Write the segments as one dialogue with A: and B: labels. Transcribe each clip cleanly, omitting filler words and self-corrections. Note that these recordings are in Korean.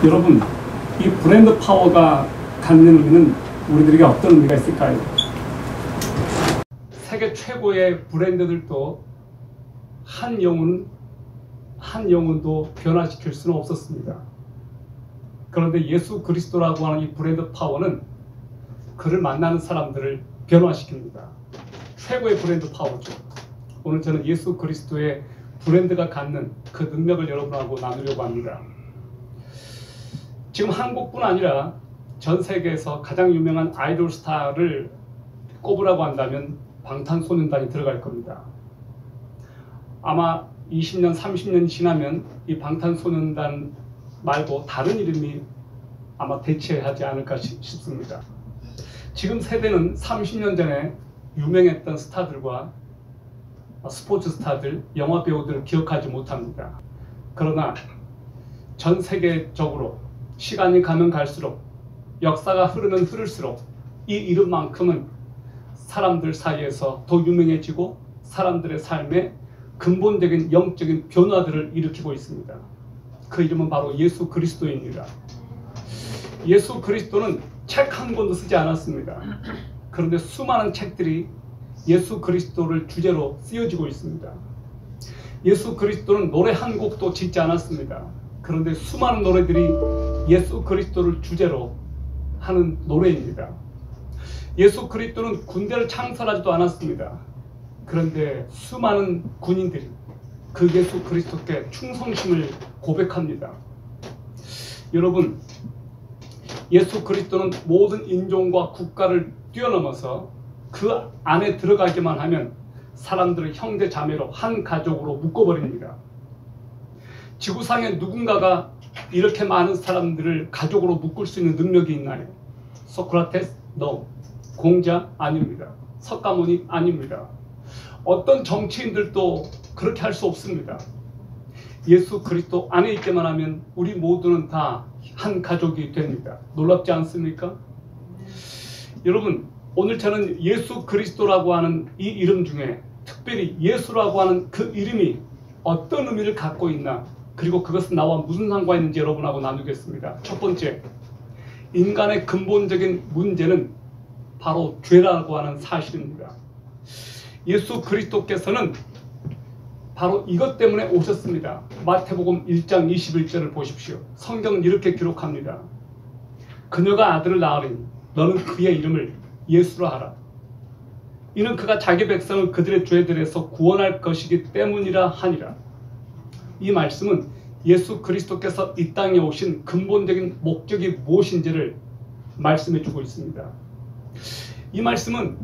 A: 여러분, 이 브랜드 파워가 갖는 의미는 우리들에게 어떤 의미가 있을까요? 세계 최고의 브랜드들도 한 영혼도 변화시킬 수는 없었습니다. 그런데 예수 그리스도라고 하는 이 브랜드 파워는 그를 만나는 사람들을 변화시킵니다. 최고의 브랜드 파워죠. 오늘 저는 예수 그리스도의 브랜드가 갖는 그 능력을 여러분하고 나누려고 합니다. 지금 한국뿐 아니라 전 세계에서 가장 유명한 아이돌 스타를 꼽으라고 한다면 방탄소년단이 들어갈 겁니다. 아마 20년, 30년 지나면 이 방탄소년단 말고 다른 이름이 아마 대체하지 않을까 싶습니다. 지금 세대는 30년 전에 유명했던 스타들과 스포츠 스타들, 영화 배우들을 기억하지 못합니다. 그러나 전 세계적으로 시간이 가면 갈수록, 역사가 흐르면 흐를수록 이 이름만큼은 사람들 사이에서 더 유명해지고 사람들의 삶에 근본적인 영적인 변화들을 일으키고 있습니다. 그 이름은 바로 예수 그리스도입니다. 예수 그리스도는 책 한 권도 쓰지 않았습니다. 그런데 수많은 책들이 예수 그리스도를 주제로 쓰여지고 있습니다. 예수 그리스도는 노래 한 곡도 짓지 않았습니다. 그런데 수많은 노래들이 예수 그리스도를 주제로 하는 노래입니다. 예수 그리스도는 군대를 창설하지도 않았습니다. 그런데 수많은 군인들이 그 예수 그리스도께 충성심을 고백합니다. 여러분, 예수 그리스도는 모든 인종과 국가를 뛰어넘어서 그 안에 들어가기만 하면 사람들을 형제 자매로 한 가족으로 묶어버립니다. 지구상에 누군가가 이렇게 많은 사람들을 가족으로 묶을 수 있는 능력이 있나요? 소크라테스? No. 공자? 아닙니다. 석가모니? 아닙니다. 어떤 정치인들도 그렇게 할 수 없습니다. 예수 그리스도 안에 있기만 하면 우리 모두는 다 한 가족이 됩니다. 놀랍지 않습니까? 여러분, 오늘 저는 예수 그리스도라고 하는 이 이름 중에 특별히 예수라고 하는 그 이름이 어떤 의미를 갖고 있나, 그리고 그것은 나와 무슨 상관이 있는지 여러분하고 나누겠습니다. 첫 번째, 인간의 근본적인 문제는 바로 죄라고 하는 사실입니다. 예수 그리스도께서는 바로 이것 때문에 오셨습니다. 마태복음 1장 21절을 보십시오. 성경은 이렇게 기록합니다. 그녀가 아들을 낳으리니 너는 그의 이름을 예수라 하라. 이는 그가 자기 백성을 그들의 죄들에서 구원할 것이기 때문이라 하니라. 이 말씀은 예수 그리스도께서 이 땅에 오신 근본적인 목적이 무엇인지를 말씀해 주고 있습니다. 이 말씀은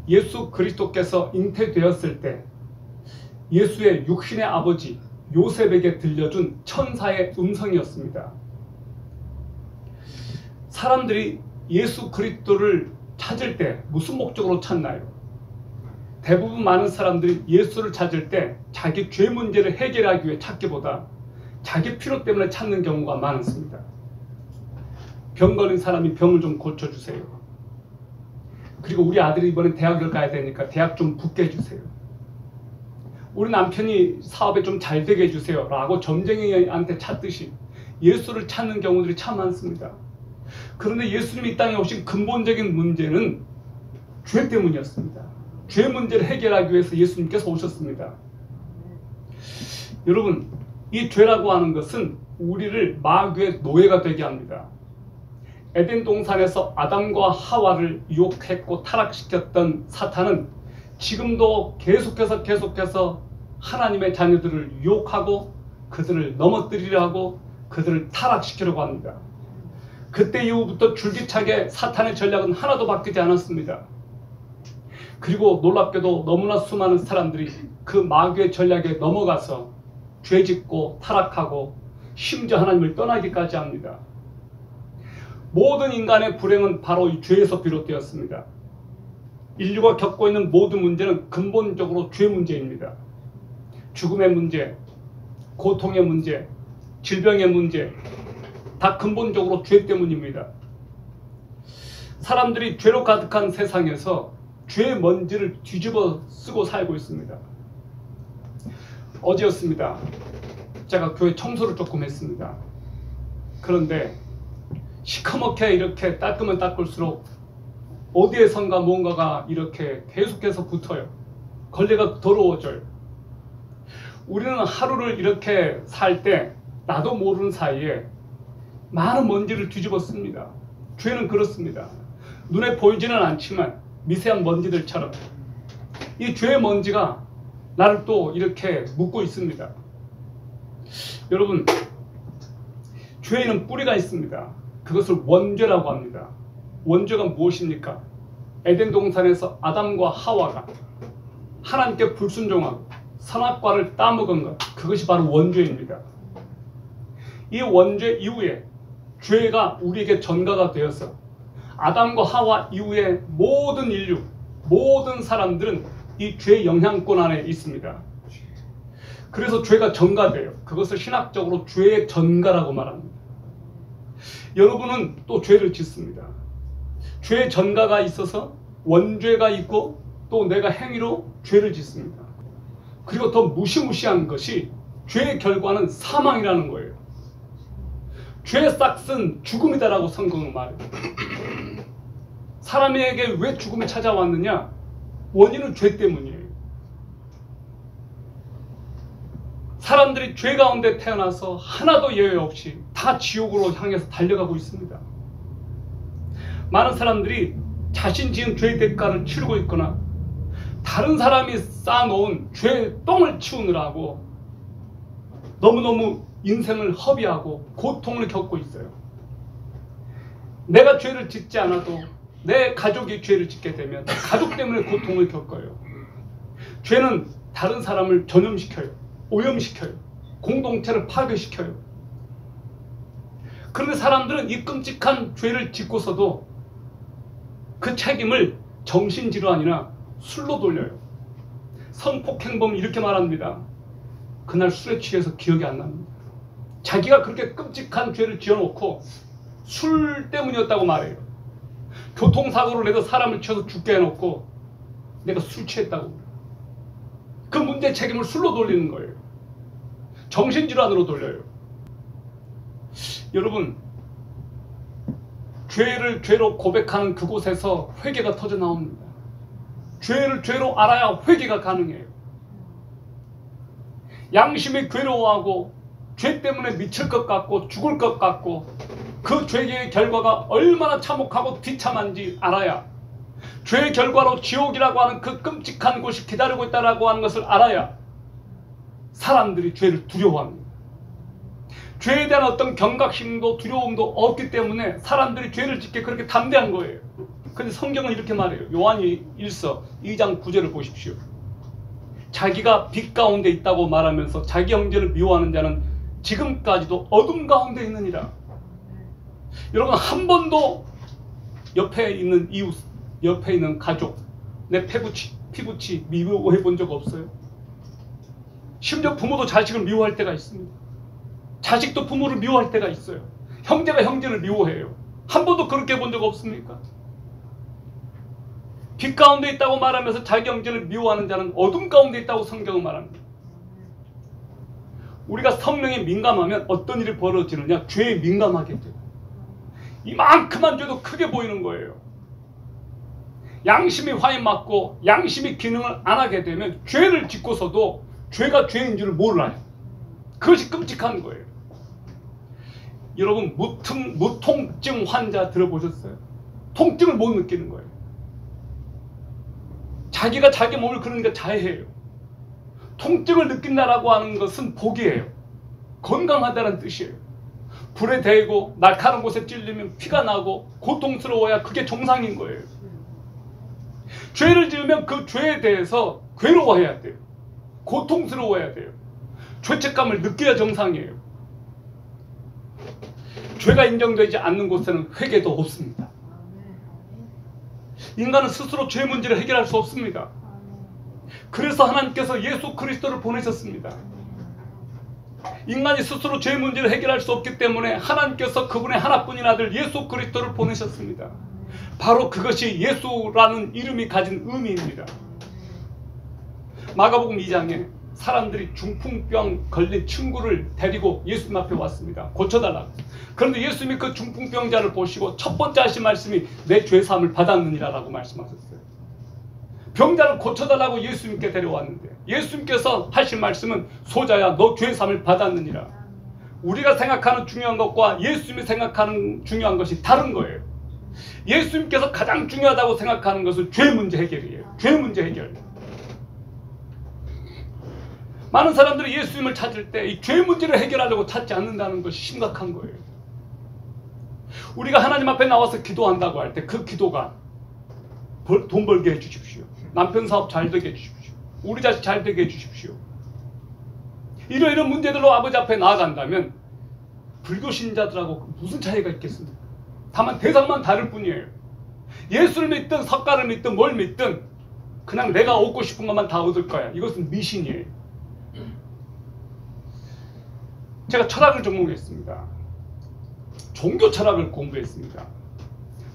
A: 예수 그리스도께서 잉태되었을 때 예수의 육신의 아버지 요셉에게 들려준 천사의 음성이었습니다. 사람들이 예수 그리스도를 찾을 때 무슨 목적으로 찾나요? 대부분 많은 사람들이 예수를 찾을 때 자기 죄 문제를 해결하기 위해 찾기보다 자기 필요 때문에 찾는 경우가 많습니다. 병 걸린 사람이 병을 좀 고쳐주세요. 그리고 우리 아들이 이번에 대학을 가야 되니까 대학 좀 붙게 해주세요. 우리 남편이 사업에 좀 잘 되게 해주세요 라고 점쟁이한테 찾듯이 예수를 찾는 경우들이 참 많습니다. 그런데 예수님이 이 땅에 오신 근본적인 문제는 죄 때문이었습니다. 죄 문제를 해결하기 위해서 예수님께서 오셨습니다. 여러분, 이 죄라고 하는 것은 우리를 마귀의 노예가 되게 합니다. 에덴 동산에서 아담과 하와를 유혹했고 타락시켰던 사탄은 지금도 계속해서 하나님의 자녀들을 유혹하고 그들을 넘어뜨리려 하고 그들을 타락시키려고 합니다. 그때 이후부터 줄기차게 사탄의 전략은 하나도 바뀌지 않았습니다. 그리고 놀랍게도 너무나 수많은 사람들이 그 마귀의 전략에 넘어가서 죄짓고 타락하고 심지어 하나님을 떠나기까지 합니다. 모든 인간의 불행은 바로 이 죄에서 비롯되었습니다. 인류가 겪고 있는 모든 문제는 근본적으로 죄 문제입니다. 죽음의 문제, 고통의 문제, 질병의 문제, 다 근본적으로 죄 때문입니다. 사람들이 죄로 가득한 세상에서 죄의 먼지를 뒤집어 쓰고 살고 있습니다. 어제였습니다. 제가 교회 청소를 조금 했습니다. 그런데 시커멓게 이렇게 닦으면 닦을수록 어디에선가 뭔가가 이렇게 계속해서 붙어요. 걸레가 더러워져요. 우리는 하루를 이렇게 살 때 나도 모르는 사이에 많은 먼지를 뒤집었습니다. 죄는 그렇습니다. 눈에 보이지는 않지만 미세한 먼지들처럼 이 죄의 먼지가 나를 또 이렇게 묶고 있습니다. 여러분, 죄에는 뿌리가 있습니다. 그것을 원죄라고 합니다. 원죄가 무엇입니까? 에덴 동산에서 아담과 하와가 하나님께 불순종하고 선악과를 따먹은 것, 그것이 바로 원죄입니다. 이 원죄 이후에 죄가 우리에게 전가가 되어서 아담과 하와 이후에 모든 인류, 모든 사람들은 이 죄의 영향권 안에 있습니다. 그래서 죄가 전가돼요. 그것을 신학적으로 죄의 전가라고 말합니다. 여러분은 또 죄를 짓습니다. 죄의 전가가 있어서 원죄가 있고 또 내가 행위로 죄를 짓습니다. 그리고 더 무시무시한 것이 죄의 결과는 사망이라는 거예요. 죄의 싹은 죽음이다라고 성경은 말해요. 사람에게 왜 죽음이 찾아왔느냐? 원인은 죄 때문이에요. 사람들이 죄 가운데 태어나서 하나도 예외 없이 다 지옥으로 향해서 달려가고 있습니다. 많은 사람들이 자신 지은 죄의 대가를 치르고 있거나 다른 사람이 쌓아놓은 죄의 똥을 치우느라고 너무너무 인생을 허비하고 고통을 겪고 있어요. 내가 죄를 짓지 않아도 내 가족이 죄를 짓게 되면 가족 때문에 고통을 겪어요. 죄는 다른 사람을 전염시켜요. 오염시켜요. 공동체를 파괴시켜요. 그런데 사람들은 이 끔찍한 죄를 짓고서도 그 책임을 정신질환이나 술로 돌려요. 성폭행범은 이렇게 말합니다. 그날 술에 취해서 기억이 안 납니다. 자기가 그렇게 끔찍한 죄를 지어놓고 술 때문이었다고 말해요. 교통사고를 내서 사람을 치어서 죽게 해놓고 내가 술 취했다고. 그 문제의 책임을 술로 돌리는 거예요. 정신질환으로 돌려요. 여러분, 죄를 죄로 고백하는 그곳에서 회개가 터져 나옵니다. 죄를 죄로 알아야 회개가 가능해요. 양심이 괴로워하고 죄 때문에 미칠 것 같고 죽을 것 같고 그 죄의 결과가 얼마나 참혹하고 비참한지 알아야, 죄의 결과로 지옥이라고 하는 그 끔찍한 곳이 기다리고 있다고 하는 것을 알아야 사람들이 죄를 두려워합니다. 죄에 대한 어떤 경각심도 두려움도 없기 때문에 사람들이 죄를 짓게 그렇게 담대한 거예요. 근데 성경은 이렇게 말해요. 요한이 1서 2장 9절을 보십시오. 자기가 빛 가운데 있다고 말하면서 자기 형제를 미워하는 자는 지금까지도 어둠 가운데 있느니라. 여러분, 한 번도 옆에 있는 이웃, 옆에 있는 가족, 내 피부치 미워해 본 적 없어요? 심지어 부모도 자식을 미워할 때가 있습니다. 자식도 부모를 미워할 때가 있어요. 형제가 형제를 미워해요. 한 번도 그렇게 본 적 없습니까? 빛 가운데 있다고 말하면서 자기 형제를 미워하는 자는 어둠 가운데 있다고 성경은 말합니다. 우리가 성령에 민감하면 어떤 일이 벌어지느냐? 죄에 민감하게 돼요. 이만큼만 죄도 크게 보이는 거예요. 양심이 화인 맞고 양심이 기능을 안 하게 되면 죄를 짓고서도 죄가 죄인 줄을 몰라요. 그것이 끔찍한 거예요. 여러분, 무통증 환자 들어보셨어요? 통증을 못 느끼는 거예요. 자기가 자기 몸을 그러니까 자해해요. 통증을 느낀다라고 하는 것은 복이에요. 건강하다는 뜻이에요. 불에 대고 날카로운 곳에 찔리면 피가 나고 고통스러워야 그게 정상인 거예요. 죄를 지으면 그 죄에 대해서 괴로워해야 돼요. 고통스러워해야 돼요. 죄책감을 느껴야 정상이에요. 죄가 인정되지 않는 곳에는 회개도 없습니다. 인간은 스스로 죄 문제를 해결할 수 없습니다. 그래서 하나님께서 예수 그리스도를 보내셨습니다. 인간이 스스로 죄 문제를 해결할 수 없기 때문에 하나님께서 그분의 하나뿐인 아들 예수 그리스도를 보내셨습니다. 바로 그것이 예수라는 이름이 가진 의미입니다. 마가복음 2장에 사람들이 중풍병 걸린 친구를 데리고 예수님 앞에 왔습니다. 고쳐달라고. 그런데 예수님이 그 중풍병자를 보시고 첫 번째 하신 말씀이 내 죄사함을 받았느니라라고 말씀하셨어요. 병자를 고쳐달라고 예수님께 데려왔는데 예수님께서 하신 말씀은 소자야 너 죄사함을 받았느니라. 우리가 생각하는 중요한 것과 예수님이 생각하는 중요한 것이 다른 거예요. 예수님께서 가장 중요하다고 생각하는 것은 죄 문제 해결이에요. 죄 문제 해결. 많은 사람들이 예수님을 찾을 때 이 죄 문제를 해결하려고 찾지 않는다는 것이 심각한 거예요. 우리가 하나님 앞에 나와서 기도한다고 할 때 그 기도가 돈 벌게 해주십시오. 남편 사업 잘 되게 해주십시오. 우리 자식 잘 되게 해주십시오. 이런 문제들로 아버지 앞에 나아간다면 불교 신자들하고 무슨 차이가 있겠습니까? 다만 대상만 다를 뿐이에요. 예수를 믿든 석가를 믿든 뭘 믿든 그냥 내가 얻고 싶은 것만 다 얻을 거야. 이것은 미신이에요. 제가 철학을 전공했습니다. 종교 철학을 공부했습니다.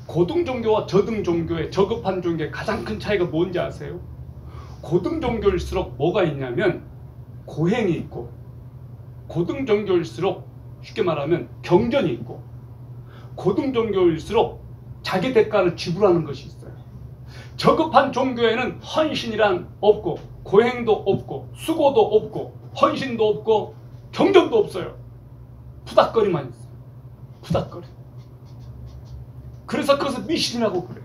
A: 고등 종교와 저등 종교의 저급한 종교의 가장 큰 차이가 뭔지 아세요? 고등 종교일수록 뭐가 있냐면 고행이 있고, 고등 종교일수록 쉽게 말하면 경전이 있고, 고등 종교일수록 자기 대가를 지불하는 것이 있어요. 저급한 종교에는 헌신이란 없고, 고행도 없고, 수고도 없고, 헌신도 없고, 경전도 없어요. 푸닥거리만 있어요. 푸닥거리. 그래서 그것을 미신이라고 그래요.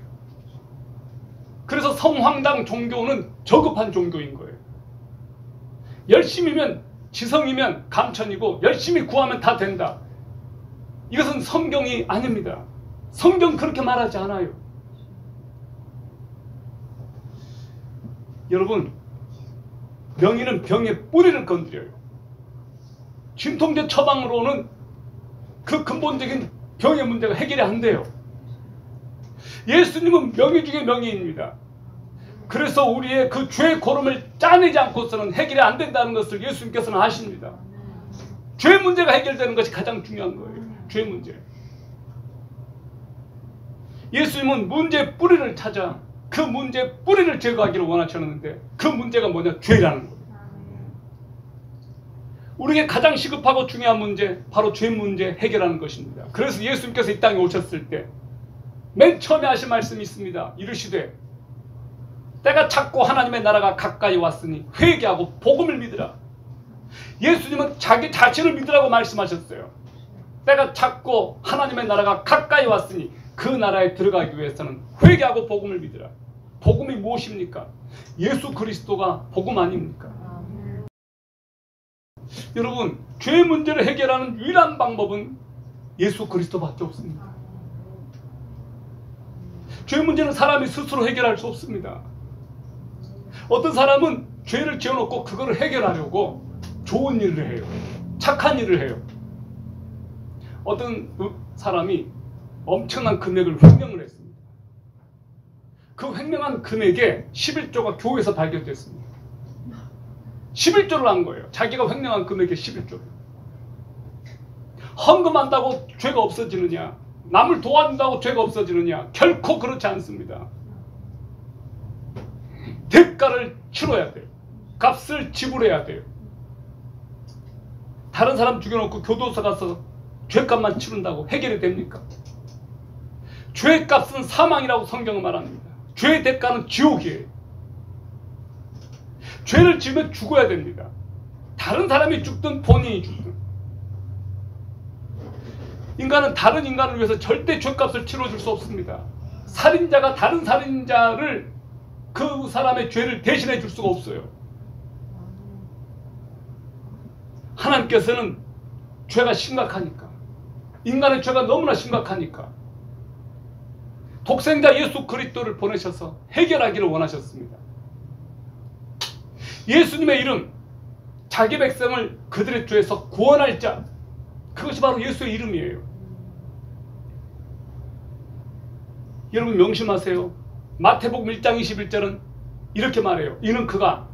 A: 그래서 성황당 종교는 저급한 종교인 거예요. 열심히면 지성이면 감천이고 열심히 구하면 다 된다. 이것은 성경이 아닙니다. 성경 그렇게 말하지 않아요. 여러분, 명의는 병의 뿌리를 건드려요. 진통제 처방으로는 그 근본적인 병의 문제가 해결이 안 돼요. 예수님은 명의 중에 명의입니다. 그래서 우리의 그 죄의 고름을 짜내지 않고서는 해결이 안 된다는 것을 예수님께서는 아십니다. 죄 문제가 해결되는 것이 가장 중요한 거예요. 죄 문제. 예수님은 문제의 뿌리를 찾아 그 문제의 뿌리를 제거하기를 원하셨는데 그 문제가 뭐냐? 죄라는 거예요. 우리에게 가장 시급하고 중요한 문제, 바로 죄 문제 해결하는 것입니다. 그래서 예수님께서 이 땅에 오셨을 때 맨 처음에 하신 말씀이 있습니다. 이르시되 때가 찼고 하나님의 나라가 가까이 왔으니 회개하고 복음을 믿으라. 예수님은 자기 자신을 믿으라고 말씀하셨어요. 때가 찼고 하나님의 나라가 가까이 왔으니 그 나라에 들어가기 위해서는 회개하고 복음을 믿으라. 복음이 무엇입니까? 예수 그리스도가 복음 아닙니까? 여러분, 죄 문제를 해결하는 유일한 방법은 예수 그리스도밖에 없습니다. 죄 문제는 사람이 스스로 해결할 수 없습니다. 어떤 사람은 죄를 지어놓고 그거를 해결하려고 좋은 일을 해요. 착한 일을 해요. 어떤 사람이 엄청난 금액을 횡령을 했습니다. 그 횡령한 금액에 11조가 교회에서 발견됐습니다. 11조를 한 거예요. 자기가 횡령한 금액의 11조. 헌금한다고 죄가 없어지느냐? 남을 도와준다고 죄가 없어지느냐? 결코 그렇지 않습니다. 대가를 치러야 돼요. 값을 지불해야 돼요. 다른 사람 죽여놓고 교도소 가서 죄값만 치른다고 해결이 됩니까? 죄값은 사망이라고 성경은 말합니다. 죄의 대가는 지옥이에요. 죄를 지으면 죽어야 됩니다. 다른 사람이 죽든 본인이 죽든. 인간은 다른 인간을 위해서 절대 죄값을 치러줄 수 없습니다. 살인자가 다른 살인자를 그 사람의 죄를 대신해 줄 수가 없어요. 하나님께서는 죄가 심각하니까, 인간의 죄가 너무나 심각하니까 독생자 예수 그리스도를 보내셔서 해결하기를 원하셨습니다. 예수님의 이름, 자기 백성을 그들의 죄에서 구원할 자, 그것이 바로 예수의 이름이에요. 여러분 명심하세요. 마태복음 1장 21절은 이렇게 말해요. 이는 그가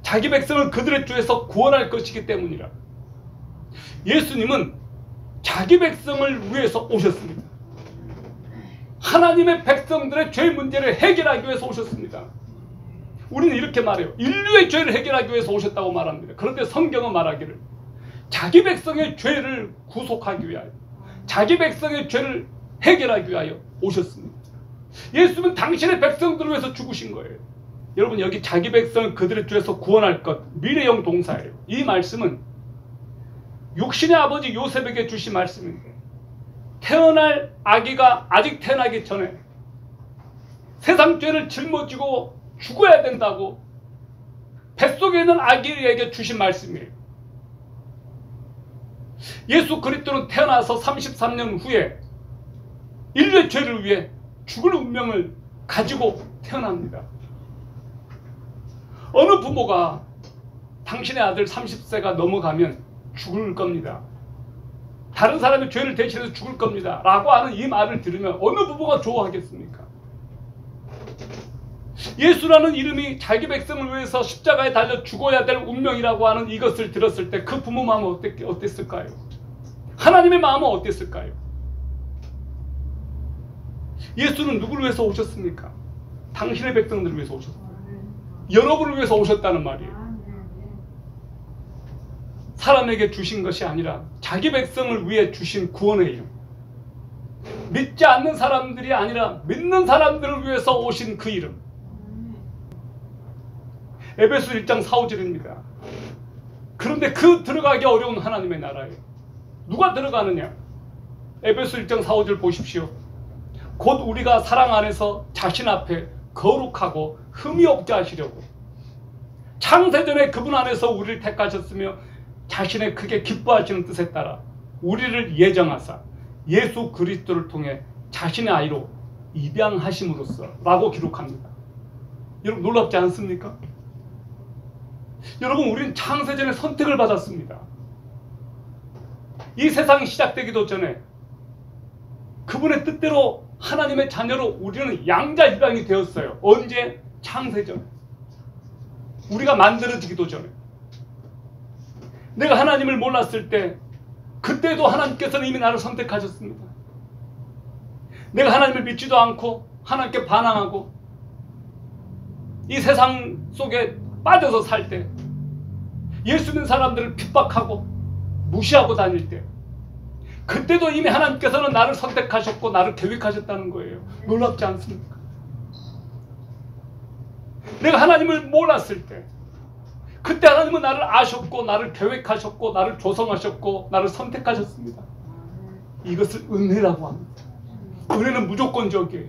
A: 자기 백성을 그들의 죄에서 구원할 것이기 때문이라. 예수님은 자기 백성을 위해서 오셨습니다. 하나님의 백성들의 죄 문제를 해결하기 위해서 오셨습니다. 우리는 이렇게 말해요. 인류의 죄를 해결하기 위해서 오셨다고 말합니다. 그런데 성경은 말하기를 자기 백성의 죄를 구속하기 위하여, 자기 백성의 죄를 해결하기 위하여 오셨습니다. 예수는 당신의 백성들을 위해서 죽으신 거예요. 여러분, 여기 자기 백성을 그들의 죄에서 구원할 것, 미래형 동사예요. 이 말씀은 육신의 아버지 요셉에게 주신 말씀입니다. 태어날 아기가 아직 태어나기 전에 세상 죄를 짊어지고 죽어야 된다고 뱃속에 있는 아기에게 주신 말씀이에요. 예수 그리스도는 태어나서 33년 후에 인류의 죄를 위해 죽을 운명을 가지고 태어납니다. 어느 부모가 당신의 아들 30세가 넘어가면 죽을 겁니다. 다른 사람의 죄를 대신해서 죽을 겁니다 라고 하는 이 말을 들으면 어느 부모가 좋아하겠습니까? 예수라는 이름이 자기 백성을 위해서 십자가에 달려 죽어야 될 운명이라고 하는 이것을 들었을 때 그 부모 마음은 어땠을까요? 하나님의 마음은 어땠을까요? 예수는 누구를 위해서 오셨습니까? 당신의 백성들을 위해서 오셨습니다. 여러분을 위해서 오셨다는 말이에요. 사람에게 주신 것이 아니라 자기 백성을 위해 주신 구원의 이름. 믿지 않는 사람들이 아니라 믿는 사람들을 위해서 오신 그 이름. 에베소 1장 4, 5절입니다. 그런데 그 들어가기 어려운 하나님의 나라에 누가 들어가느냐? 에베소 1장 4, 5절 보십시오. 곧 우리가 사랑 안에서 자신 앞에 거룩하고 흠이 없게 하시려고 창세전에 그분 안에서 우리를 택하셨으며 자신의 크게 기뻐하시는 뜻에 따라 우리를 예정하사 예수 그리스도를 통해 자신의 아이로 입양하심으로써 라고 기록합니다. 여러분, 놀랍지 않습니까? 여러분, 우리는 창세전에 선택을 받았습니다. 이 세상이 시작되기도 전에 그분의 뜻대로 하나님의 자녀로 우리는 양자 입양이 되었어요. 언제? 창세전에. 우리가 만들어지기도 전에. 내가 하나님을 몰랐을 때 그때도 하나님께서는 이미 나를 선택하셨습니다. 내가 하나님을 믿지도 않고 하나님께 반항하고 이 세상 속에 빠져서 살 때, 예수 믿는 사람들을 핍박하고 무시하고 다닐 때, 그때도 이미 하나님께서는 나를 선택하셨고 나를 계획하셨다는 거예요. 놀랍지 않습니까? 내가 하나님을 몰랐을 때 그때 하나님은 나를 아셨고 나를 계획하셨고 나를 조성하셨고 나를 선택하셨습니다. 이것을 은혜라고 합니다. 은혜는 무조건적이에요.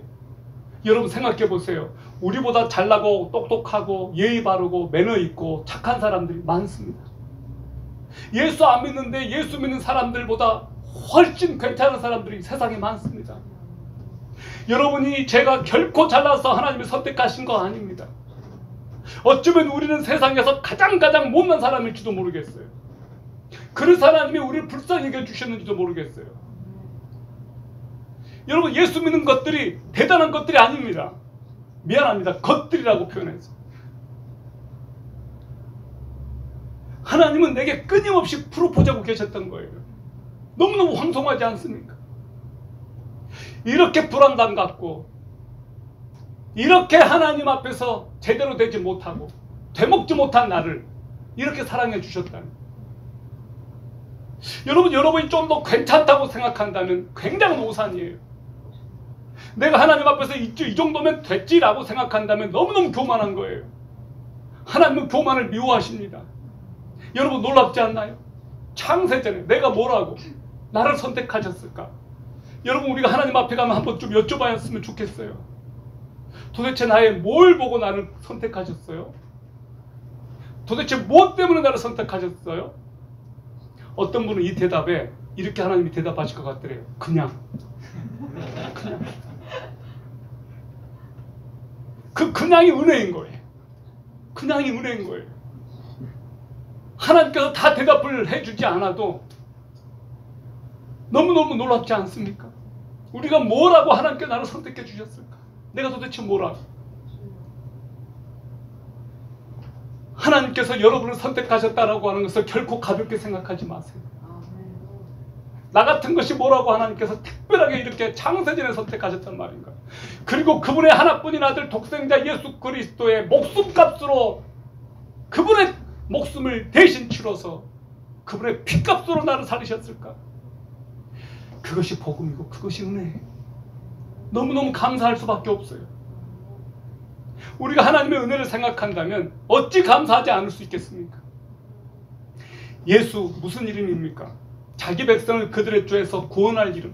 A: 여러분, 생각해 보세요. 우리보다 잘나고 똑똑하고 예의 바르고 매너 있고 착한 사람들이 많습니다. 예수 안 믿는데 예수 믿는 사람들보다 훨씬 괜찮은 사람들이 세상에 많습니다. 여러분이 제가 결코 잘나서 하나님이 선택하신 거 아닙니다. 어쩌면 우리는 세상에서 가장 못난 사람일지도 모르겠어요. 그래서 하나님이 우리를 불쌍히 여겨주셨는지도 모르겠어요. 여러분, 예수 믿는 것들이 대단한 것들이 아닙니다. 미안합니다. 것들이라고 표현해서. 하나님은 내게 끊임없이 프로포즈하고 계셨던 거예요. 너무너무 황송하지 않습니까? 이렇게 불안감 갖고 이렇게 하나님 앞에서 제대로 되지 못하고 되먹지 못한 나를 이렇게 사랑해 주셨다는. 여러분이 좀 더 괜찮다고 생각한다면 굉장한 오산이에요. 내가 하나님 앞에서 이 정도면 됐지라고 생각한다면 너무너무 교만한 거예요. 하나님은 교만을 미워하십니다. 여러분, 놀랍지 않나요? 창세전에 내가 뭐라고 나를 선택하셨을까? 여러분, 우리가 하나님 앞에 가면 한번 좀 여쭤봤으면 좋겠어요. 도대체 나의 뭘 보고 나를 선택하셨어요? 도대체 무엇 때문에 나를 선택하셨어요? 어떤 분은 이 대답에 이렇게 하나님이 대답하실 것 같더래요. 그냥. 그냥이 은혜인 거예요. 그냥이 은혜인 거예요. 하나님께서 다 대답을 해주지 않아도 너무너무 놀랍지 않습니까? 우리가 뭐라고 하나님께 나를 선택해 주셨을까? 내가 도대체 뭐라고? 하나님께서 여러분을 선택하셨다라고 하는 것을 결코 가볍게 생각하지 마세요. 나 같은 것이 뭐라고 하나님께서 특별하게 이렇게 창세전에 선택하셨단 말인가. 그리고 그분의 하나뿐인 아들 독생자 예수 그리스도의 목숨값으로 그분의 목숨을 대신 치러서 그분의 피값으로 나를 살리셨을까. 그것이 복음이고 그것이 은혜예요. 너무너무 감사할 수밖에 없어요. 우리가 하나님의 은혜를 생각한다면 어찌 감사하지 않을 수 있겠습니까? 예수 무슨 이름입니까? 자기 백성을 그들의 죄에서 구원할 이름.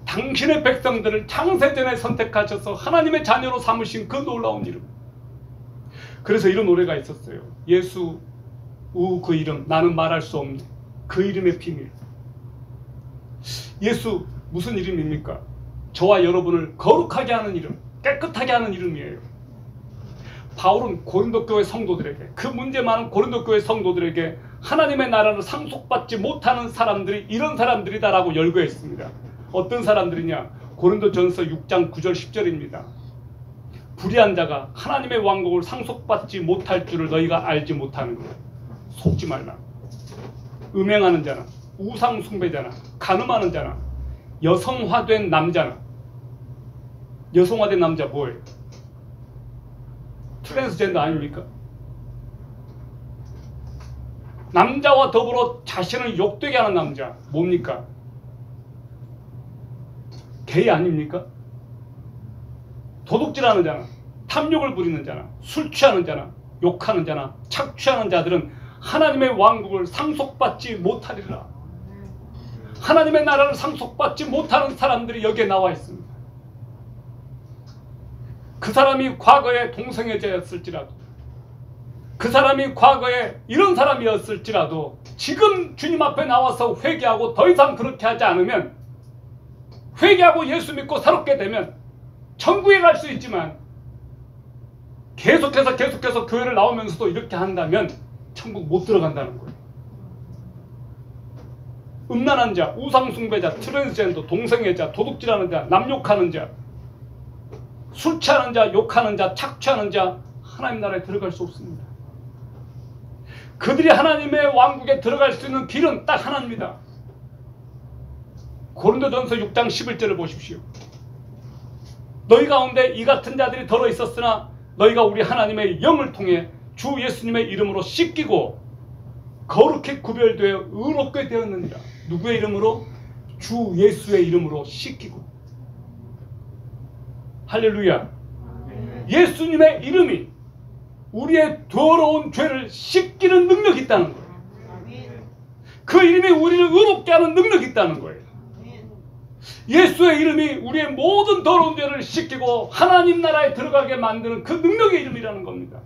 A: 당신의 백성들을 창세전에 선택하셔서 하나님의 자녀로 삼으신 그 놀라운 이름. 그래서 이런 노래가 있었어요. 예수 그 이름 나는 말할 수 없네. 그 이름의 비밀. 예수 무슨 이름입니까? 저와 여러분을 거룩하게 하는 이름, 깨끗하게 하는 이름이에요. 바울은 고린도 교회 성도들에게, 그 문제 많은 고린도 교회 성도들에게 하나님의 나라를 상속받지 못하는 사람들이 이런 사람들이다라고 열거했습니다. 어떤 사람들이냐? 고린도전서 6장 9절 10절입니다. 불의한 자가 하나님의 왕국을 상속받지 못할 줄을 너희가 알지 못하는 거예요. 속지 말라. 음행하는 자나 우상 숭배자나 간음하는 자나 여성화된 남자나. 여성화된 남자 뭐예요? 트랜스젠더 아닙니까? 남자와 더불어 자신을 욕되게 하는 남자 뭡니까? 게이 아닙니까? 도둑질하는 자나 탐욕을 부리는 자나 술 취하는 자나 욕하는 자나 착취하는 자들은 하나님의 왕국을 상속받지 못하리라. 하나님의 나라를 상속받지 못하는 사람들이 여기에 나와 있습니다. 그 사람이 과거에 동성애자였을지라도, 그 사람이 과거에 이런 사람이었을지라도 지금 주님 앞에 나와서 회개하고 더 이상 그렇게 하지 않으면, 회개하고 예수 믿고 새롭게 되면 천국에 갈 수 있지만 계속해서 교회를 나오면서도 이렇게 한다면 천국 못 들어간다는 거예요. 음란한 자, 우상숭배자, 트랜스젠더, 동성애자, 도둑질하는 자, 남욕하는 자, 술 취하는 자, 욕하는 자, 착취하는 자 하나님 나라에 들어갈 수 없습니다. 그들이 하나님의 왕국에 들어갈 수 있는 길은 딱 하나입니다. 고린도전서 6장 11절을 보십시오. 너희 가운데 이 같은 자들이 들어 있었으나 너희가 우리 하나님의 영을 통해 주 예수님의 이름으로 씻기고 거룩히 구별되어 의롭게 되었느니라. 누구의 이름으로? 주 예수의 이름으로 씻기고. 할렐루야. 예수님의 이름이 우리의 더러운 죄를 씻기는 능력이 있다는 거예요. 그 이름이 우리를 의롭게 하는 능력이 있다는 거예요. 예수의 이름이 우리의 모든 더러운 죄를 씻기고 하나님 나라에 들어가게 만드는 그 능력의 이름이라는 겁니다.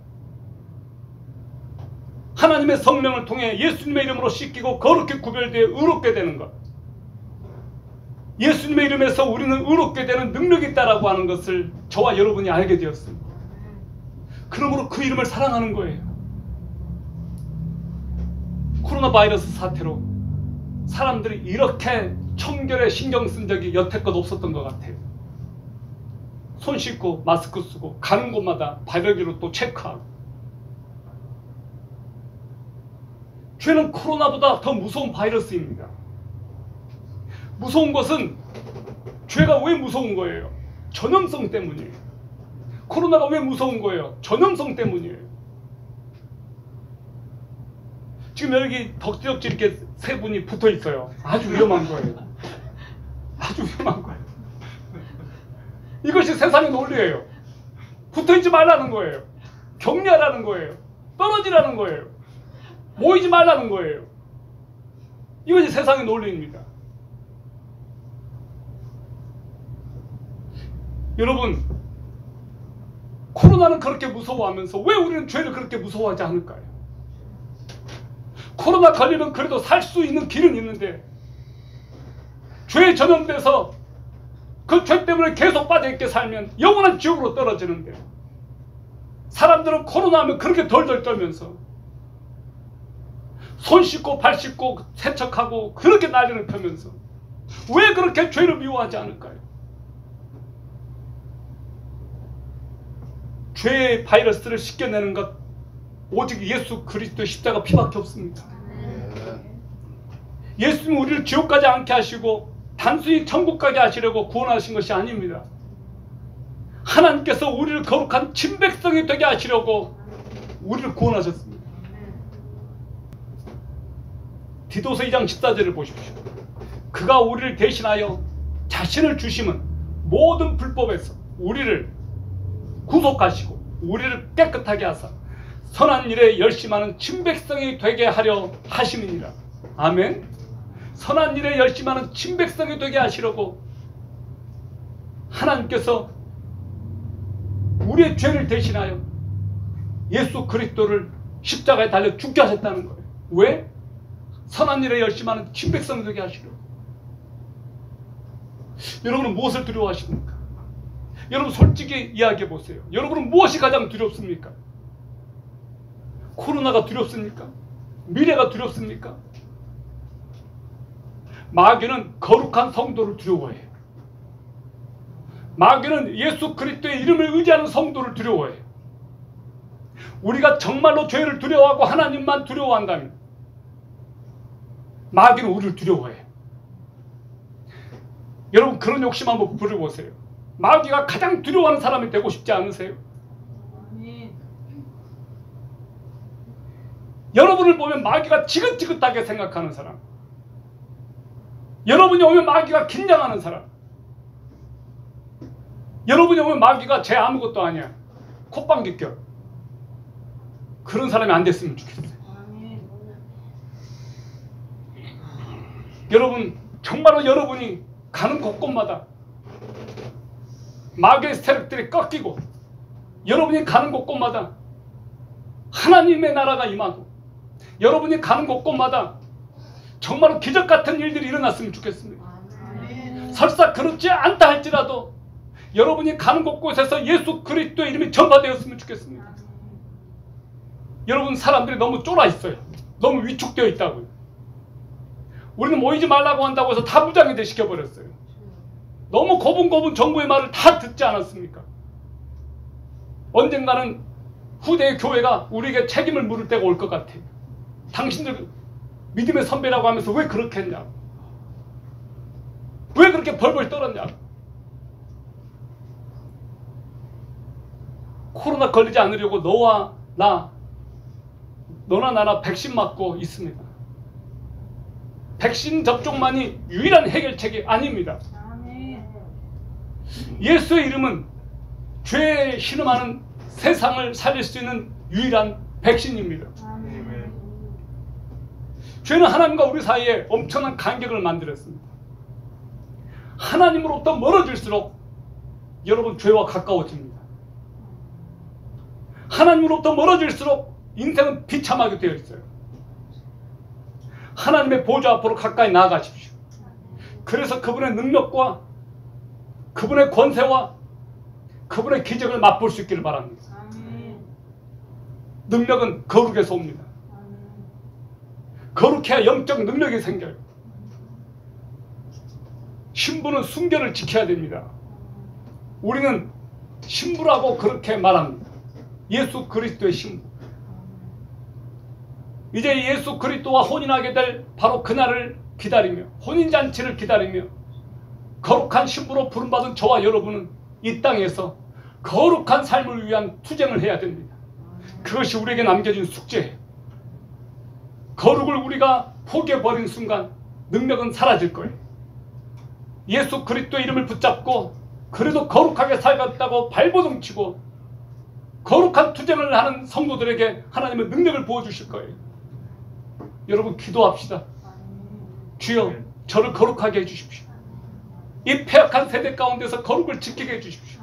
A: 하나님의 성령을 통해 예수님의 이름으로 씻기고 거룩히 구별되어 의롭게 되는 것. 예수님의 이름에서 우리는 의롭게 되는 능력이 있다라고 하는 것을 저와 여러분이 알게 되었습니다. 그러므로 그 이름을 사랑하는 거예요. 코로나 바이러스 사태로 사람들이 이렇게 청결에 신경 쓴 적이 여태껏 없었던 것 같아요. 손 씻고 마스크 쓰고 가는 곳마다 발열기로 또 체크하고. 죄는 코로나보다 더 무서운 바이러스입니다. 무서운 것은 죄가 왜 무서운 거예요? 전염성 때문이에요. 코로나가 왜 무서운 거예요? 전염성 때문이에요. 지금 여기 덕지덕지 이렇게 세 분이 붙어 있어요. 아주 위험한 거예요. 아주 위험한 거예요. 이것이 세상의 논리예요. 붙어 있지 말라는 거예요. 격리하라는 거예요. 떨어지라는 거예요. 모이지 말라는 거예요. 이것이 세상의 논리입니다. 여러분, 코로나는 그렇게 무서워하면서 왜 우리는 죄를 그렇게 무서워하지 않을까요? 코로나 걸리면 그래도 살 수 있는 길은 있는데 죄에 전염돼서 그 죄 때문에 계속 빠져있게 살면 영원한 지옥으로 떨어지는데, 사람들은 코로나 하면 그렇게 덜덜 떨면서 손 씻고 발 씻고 세척하고 그렇게 난리를 펴면서 왜 그렇게 죄를 미워하지 않을까요? 죄의 바이러스를 씻겨내는 것 오직 예수 그리스도의 십자가 피밖에 없습니다. 예수님은 우리를 지옥 가지 않게 하시고 단순히 천국 가게 하시려고 구원하신 것이 아닙니다. 하나님께서 우리를 거룩한 친백성이 되게 하시려고 우리를 구원하셨습니다. 디도서 2장 14절을 보십시오. 그가 우리를 대신하여 자신을 주심은 모든 불법에서 우리를 구속하시고 우리를 깨끗하게 하사 선한 일에 열심하는 친백성이 되게 하려 하심이니라. 아멘. 선한 일에 열심하는 친백성이 되게 하시려고 하나님께서 우리의 죄를 대신하여 예수 그리스도를 십자가에 달려 죽게 하셨다는 거예요. 왜? 선한 일에 열심하는 친백성이 되게 하시려고. 여러분은 무엇을 두려워하십니까? 여러분 솔직히 이야기해 보세요. 여러분은 무엇이 가장 두렵습니까? 코로나가 두렵습니까? 미래가 두렵습니까? 마귀는 거룩한 성도를 두려워해요. 마귀는 예수 그리스도의 이름을 의지하는 성도를 두려워해요. 우리가 정말로 죄를 두려워하고 하나님만 두려워한다면 마귀는 우리를 두려워해요. 여러분 그런 욕심 한번 부려보세요. 마귀가 가장 두려워하는 사람이 되고 싶지 않으세요? 여러분을 보면 마귀가 지긋지긋하게 생각하는 사람, 여러분이 오면 마귀가 긴장하는 사람, 여러분이 오면 마귀가 쟤 아무것도 아니야, 콧방귀 껴, 그런 사람이 안 됐으면 좋겠어요. 여러분 정말로 여러분이 가는 곳곳마다 마귀의 세력들이 꺾이고 여러분이 가는 곳곳마다 하나님의 나라가 임하고 여러분이 가는 곳곳마다 정말로 기적 같은 일들이 일어났으면 좋겠습니다. 설사 그렇지 않다 할지라도 여러분이 가는 곳곳에서 예수 그리스도의 이름이 전파되었으면 좋겠습니다. 여러분 사람들이 너무 쫄아 있어요. 너무 위축되어 있다고요. 우리는 모이지 말라고 한다고 해서 다 무장이 돼 시켜버렸어요. 너무 고분고분 정부의 말을 다 듣지 않았습니까? 언젠가는 후대의 교회가 우리에게 책임을 물을 때가 올 것 같아요. 당신들 믿음의 선배라고 하면서 왜 그렇게 했냐? 왜 그렇게 벌벌 떨었냐? 코로나 걸리지 않으려고 너나 나나 백신 맞고 있습니다. 백신 접종만이 유일한 해결책이 아닙니다. 예수의 이름은 죄에 신음하는 세상을 살릴 수 있는 유일한 백신입니다. 죄는 하나님과 우리 사이에 엄청난 간격을 만들었습니다. 하나님으로부터 멀어질수록 여러분 죄와 가까워집니다. 하나님으로부터 멀어질수록 인생은 비참하게 되어 있어요. 하나님의 보좌 앞으로 가까이 나아가십시오. 그래서 그분의 능력과 그분의 권세와 그분의 기적을 맛볼 수 있기를 바랍니다. 능력은 거룩에서 옵니다. 거룩해야 영적 능력이 생겨요. 신부는 순결을 지켜야 됩니다. 우리는 신부라고 그렇게 말합니다. 예수 그리스도의 신부. 이제 예수 그리스도와 혼인하게 될 바로 그날을 기다리며 혼인잔치를 기다리며 거룩한 신부로 부름받은 저와 여러분은 이 땅에서 거룩한 삶을 위한 투쟁을 해야 됩니다. 그것이 우리에게 남겨진 숙제예요. 거룩을 우리가 포기해버린 순간 능력은 사라질 거예요. 예수 그리스도의 이름을 붙잡고 그래도 거룩하게 살겠다고 발버둥치고 거룩한 투쟁을 하는 성도들에게 하나님의 능력을 부어주실 거예요. 여러분 기도합시다. 주여 저를 거룩하게 해주십시오. 이 폐역한 세대 가운데서 거룩을 지키게 해주십시오.